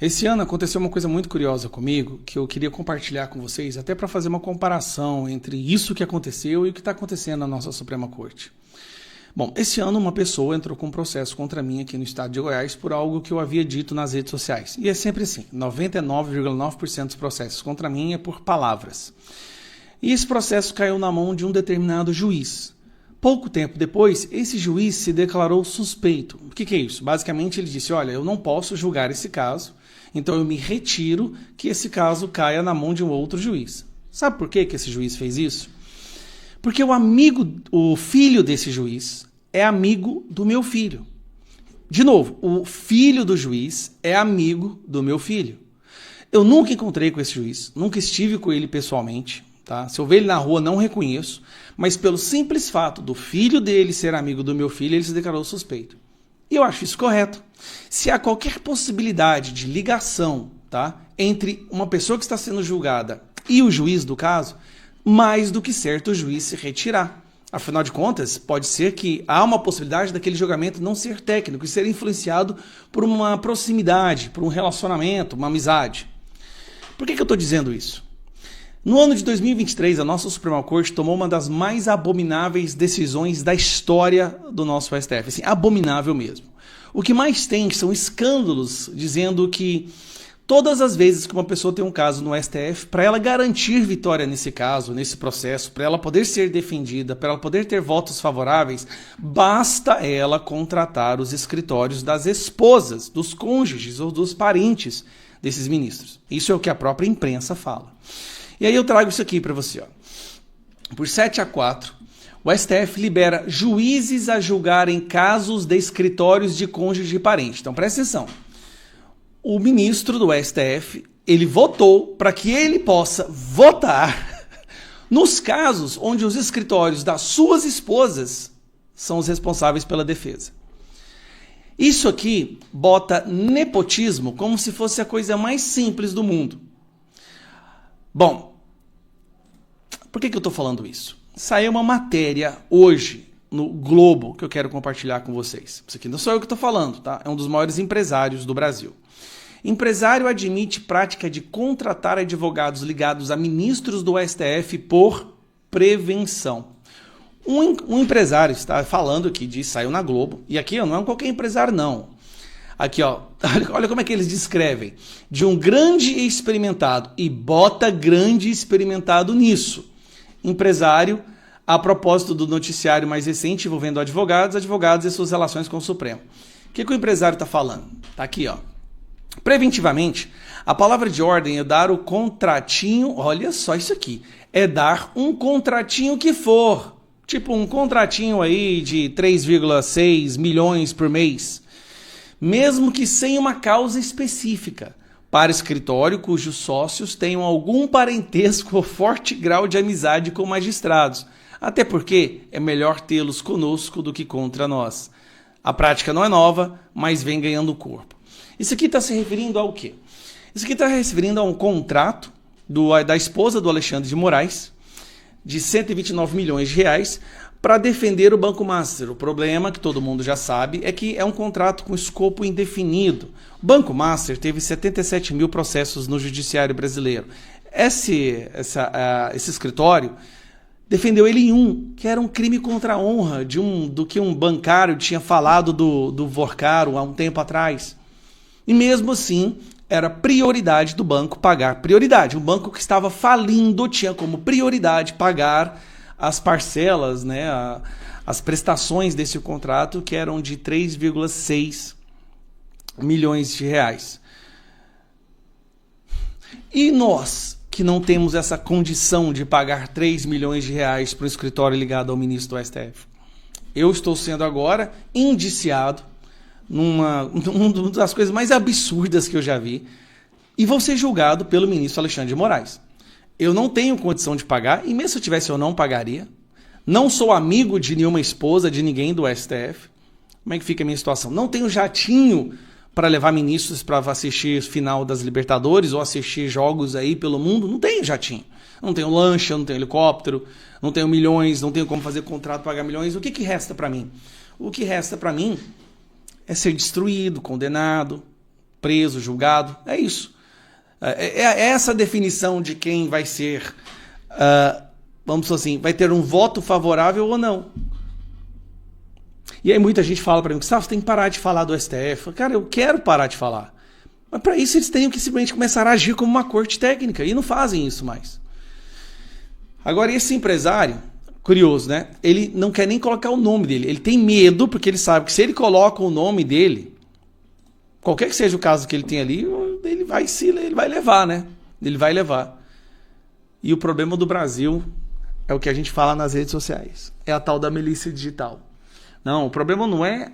Esse ano aconteceu uma coisa muito curiosa comigo, que eu queria compartilhar com vocês, até para fazer uma comparação entre isso que aconteceu e o que está acontecendo na nossa Suprema Corte. Bom, esse ano uma pessoa entrou com um processo contra mim aqui no estado de Goiás por algo que eu havia dito nas redes sociais. E é sempre assim, 99,9% dos processos contra mim é por palavras. E esse processo caiu na mão de um determinado juiz. Pouco tempo depois, esse juiz se declarou suspeito. O que é isso? Basicamente ele disse, olha, eu não posso julgar esse caso, então eu me retiro que esse caso caia na mão de um outro juiz. Sabe por que esse juiz fez isso? Porque o filho desse juiz é amigo do meu filho. De novo, o filho do juiz é amigo do meu filho. Eu nunca encontrei com esse juiz, nunca estive com ele pessoalmente. Tá? Se eu ver ele na rua, não reconheço, mas pelo simples fato do filho dele ser amigo do meu filho, ele se declarou suspeito. E eu acho isso correto. Se há qualquer possibilidade de ligação, tá, entre uma pessoa que está sendo julgada e o juiz do caso, mais do que certo o juiz se retirar. Afinal de contas, pode ser que há uma possibilidade daquele julgamento não ser técnico e ser influenciado por uma proximidade, por um relacionamento, uma amizade. Por que eu estou dizendo isso? No ano de 2023, a nossa Suprema Corte tomou uma das mais abomináveis decisões da história do nosso STF. Assim, abominável mesmo. O que mais tem são escândalos dizendo que todas as vezes que uma pessoa tem um caso no STF, para ela garantir vitória nesse caso, nesse processo, para ela poder ser defendida, para ela poder ter votos favoráveis, basta ela contratar os escritórios das esposas, dos cônjuges ou dos parentes desses ministros. Isso é o que a própria imprensa fala. E aí eu trago isso aqui para você. Ó. Por 7-4, o STF libera juízes a julgarem casos de escritórios de cônjuge e parente. Então presta atenção. O ministro do STF, ele votou para que ele possa votar nos casos onde os escritórios das suas esposas são os responsáveis pela defesa. Isso aqui bota nepotismo como se fosse a coisa mais simples do mundo. Bom, por que eu estou falando isso? Saiu uma matéria hoje no Globo que eu quero compartilhar com vocês. Isso aqui não sou eu que estou falando, tá? É um dos maiores empresários do Brasil. Empresário admite prática de contratar advogados ligados a ministros do STF por prevenção. Um empresário está falando aqui, saiu na Globo, e aqui ó, não é qualquer empresário não. Aqui, ó, olha como é que eles descrevem. De um grande experimentado, e bota grande experimentado nisso. Empresário, a propósito do noticiário mais recente envolvendo advogados e suas relações com o Supremo. O que o empresário está falando? Está aqui, ó. Preventivamente, a palavra de ordem é dar o contratinho, olha só isso aqui, é dar um contratinho que for, tipo um contratinho aí de 3,6 milhões por mês, mesmo que sem uma causa específica, para escritório cujos sócios tenham algum parentesco ou forte grau de amizade com magistrados, até porque é melhor tê-los conosco do que contra nós. A prática não é nova, mas vem ganhando corpo. Isso aqui está se referindo ao quê? Isso aqui está se referindo a um contrato da esposa do Alexandre de Moraes, de 129 milhões de reais, para defender o Banco Master. O problema, que todo mundo já sabe, é que é um contrato com escopo indefinido. O Banco Master teve 77 mil processos no judiciário brasileiro. Esse escritório defendeu ele em um, que era um crime contra a honra do que um bancário tinha falado do Vorcaro há um tempo atrás. E mesmo assim, era prioridade do banco pagar. Prioridade. O banco que estava falindo tinha como prioridade pagar as parcelas, né, as prestações desse contrato, que eram de 3,6 milhões de reais. E nós, que não temos essa condição de pagar 3 milhões de reais para o escritório ligado ao ministro do STF? Eu estou sendo agora indiciado uma das coisas mais absurdas que eu já vi, e vou ser julgado pelo ministro Alexandre de Moraes. Eu não tenho condição de pagar, e mesmo se eu tivesse eu não pagaria. Não sou amigo de nenhuma esposa, de ninguém do STF. Como é que fica a minha situação? Não tenho jatinho para levar ministros para assistir final das Libertadores ou assistir jogos aí pelo mundo. Não tenho jatinho. Não tenho lancha, não tenho helicóptero, não tenho milhões, não tenho como fazer contrato, pagar milhões. O que resta para mim? O que resta para mim é ser destruído, condenado, preso, julgado. É isso. É essa a definição de quem vai ser, vamos dizer assim, vai ter um voto favorável ou não. E aí muita gente fala para mim, Gustavo, você tem que parar de falar do STF. Cara, eu quero parar de falar. Mas para isso eles têm que simplesmente começar a agir como uma corte técnica. E não fazem isso mais. Agora, esse empresário, curioso, né? Ele não quer nem colocar o nome dele. Ele tem medo, porque ele sabe que se ele coloca o nome dele, qualquer que seja o caso que ele tem ali, ele vai levar, né? Ele vai levar. E o problema do Brasil é o que a gente fala nas redes sociais. É a tal da milícia digital. Não, o problema não é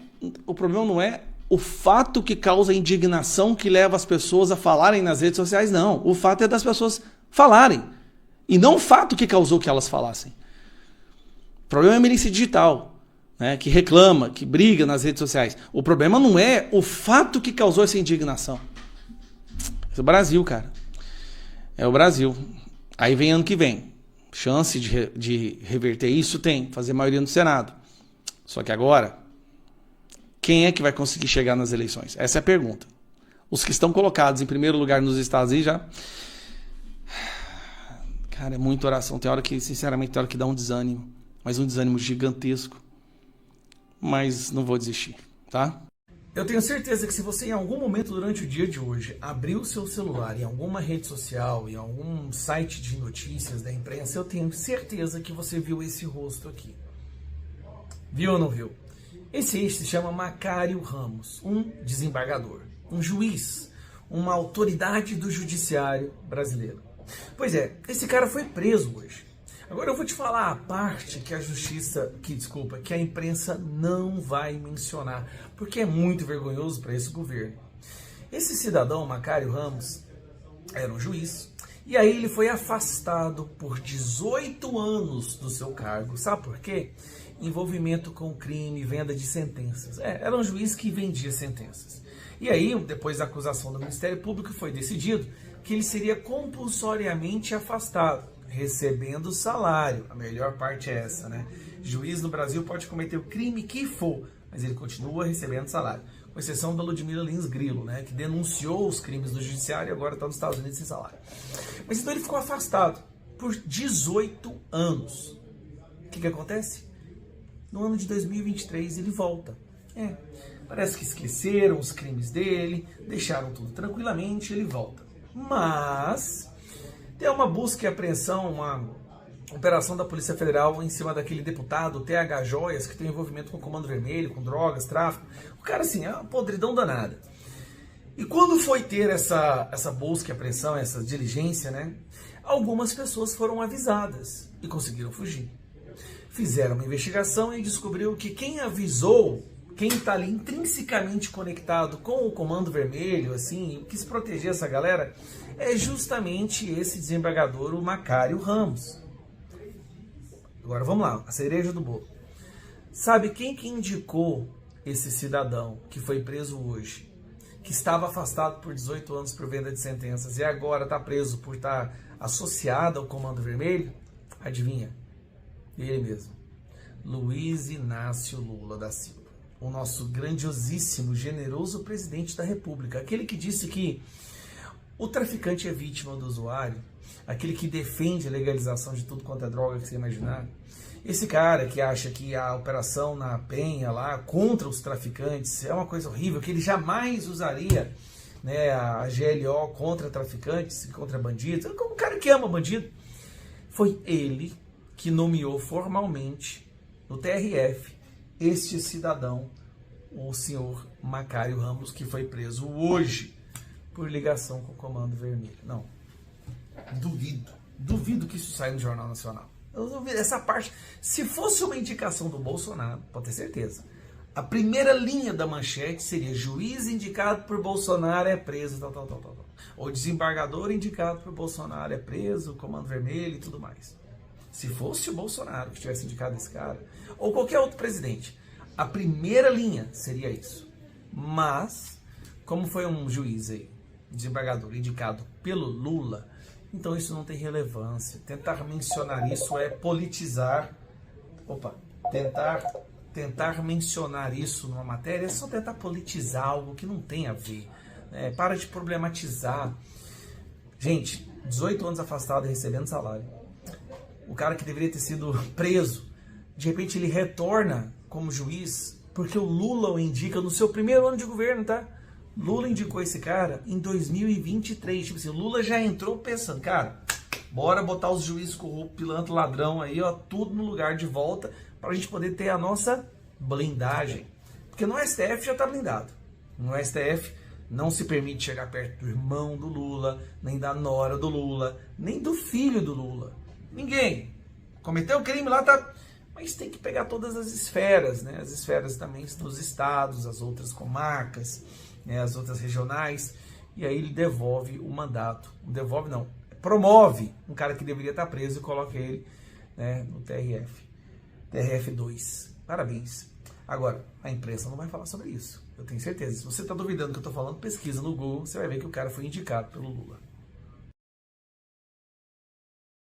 o fato que causa indignação que leva as pessoas a falarem nas redes sociais, não. O fato é das pessoas falarem. E não o fato que causou que elas falassem. O problema é a milícia digital, né, que reclama, que briga nas redes sociais. O problema não é o fato que causou essa indignação. É o Brasil, cara. É o Brasil. Aí vem ano que vem. Chance de reverter isso tem. Fazer maioria no Senado. Só que agora, quem é que vai conseguir chegar nas eleições? Essa é a pergunta. Os que estão colocados em primeiro lugar nos estados aí já... Cara, é muita oração. Tem hora que, sinceramente, tem hora que dá um desânimo. Mas um desânimo gigantesco. Mas não vou desistir, tá? Eu tenho certeza que se você em algum momento durante o dia de hoje abrir o seu celular em alguma rede social, em algum site de notícias da imprensa, eu tenho certeza que você viu esse rosto aqui. Viu ou não viu? Esse se chama Macário Ramos, um desembargador, um juiz, uma autoridade do judiciário brasileiro. Pois é, esse cara foi preso hoje. Agora eu vou te falar a parte que que a imprensa não vai mencionar, porque é muito vergonhoso para esse governo. Esse cidadão, Macário Ramos, era um juiz, e aí ele foi afastado por 18 anos do seu cargo. Sabe por quê? Envolvimento com crime, venda de sentenças. Era um juiz que vendia sentenças. E aí, depois da acusação do Ministério Público, foi decidido que ele seria compulsoriamente afastado, recebendo salário. A melhor parte é essa, né? Juiz no Brasil pode cometer o crime que for, mas ele continua recebendo salário. Com exceção da Ludmila Lins Grilo, né? Que denunciou os crimes do judiciário e agora está nos Estados Unidos sem salário. Mas então ele ficou afastado por 18 anos. O que acontece? No ano de 2023 ele volta. Parece que esqueceram os crimes dele, deixaram tudo tranquilamente, ele volta. Mas tem uma busca e apreensão, uma operação da Polícia Federal em cima daquele deputado, TH Joias, que tem envolvimento com o Comando Vermelho, com drogas, tráfico. O cara, assim, é uma podridão danada. E quando foi ter essa busca e apreensão, essa diligência, né? Algumas pessoas foram avisadas e conseguiram fugir. Fizeram uma investigação e descobriu que quem avisou, quem está ali intrinsecamente conectado com o Comando Vermelho, assim, quis proteger essa galera, é justamente esse desembargador, o Macário Ramos. Agora vamos lá, a cereja do bolo. Sabe quem que indicou esse cidadão que foi preso hoje, que estava afastado por 18 anos por venda de sentenças e agora está preso por estar associado ao Comando Vermelho? Adivinha? Ele mesmo. Luiz Inácio Lula da Silva. O nosso grandiosíssimo, generoso presidente da República. Aquele que disse que o traficante é vítima do usuário, aquele que defende a legalização de tudo quanto é droga que você imaginar. Esse cara que acha que a operação na Penha lá contra os traficantes é uma coisa horrível, que ele jamais usaria, né, a GLO contra traficantes e contra bandidos. Como um cara que ama bandido. Foi ele que nomeou formalmente no TRF este cidadão, o senhor Macário Ramos, que foi preso hoje por ligação com o Comando Vermelho. Não, duvido que isso saia no Jornal Nacional. Eu duvido, essa parte, se fosse uma indicação do Bolsonaro, pode ter certeza, a primeira linha da manchete seria: juiz indicado por Bolsonaro é preso, tal. Ou desembargador indicado por Bolsonaro é preso, Comando Vermelho e tudo mais. Se fosse o Bolsonaro que tivesse indicado esse cara, ou qualquer outro presidente, a primeira linha seria isso. Mas, como foi um juiz aí, desembargador indicado pelo Lula, então isso não tem relevância. Tentar mencionar isso é politizar. Tentar mencionar isso numa matéria é só tentar politizar algo que não tem a ver. Para de problematizar. Gente, 18 anos afastado e recebendo salário. O cara que deveria ter sido preso, de repente ele retorna como juiz, porque o Lula o indica no seu primeiro ano de governo, tá? Lula indicou esse cara em 2023. Tipo assim, o Lula já entrou pensando, cara, bora botar os juízes corruptos, pilantra, ladrão aí, ó, tudo no lugar de volta, para a gente poder ter a nossa blindagem. Porque no STF já tá blindado. No STF não se permite chegar perto do irmão do Lula, nem da nora do Lula, nem do filho do Lula. Ninguém. Cometeu o crime lá, tá... Mas tem que pegar todas as esferas, né? As esferas também dos estados, as outras comarcas, né? As outras regionais. E aí ele devolve o mandato. Não devolve, não. Promove um cara que deveria estar preso e coloca ele, né, no TRF. TRF2. Parabéns. Agora, a imprensa não vai falar sobre isso. Eu tenho certeza. Se você está duvidando do que eu estou falando, pesquisa no Google, você vai ver que o cara foi indicado pelo Lula.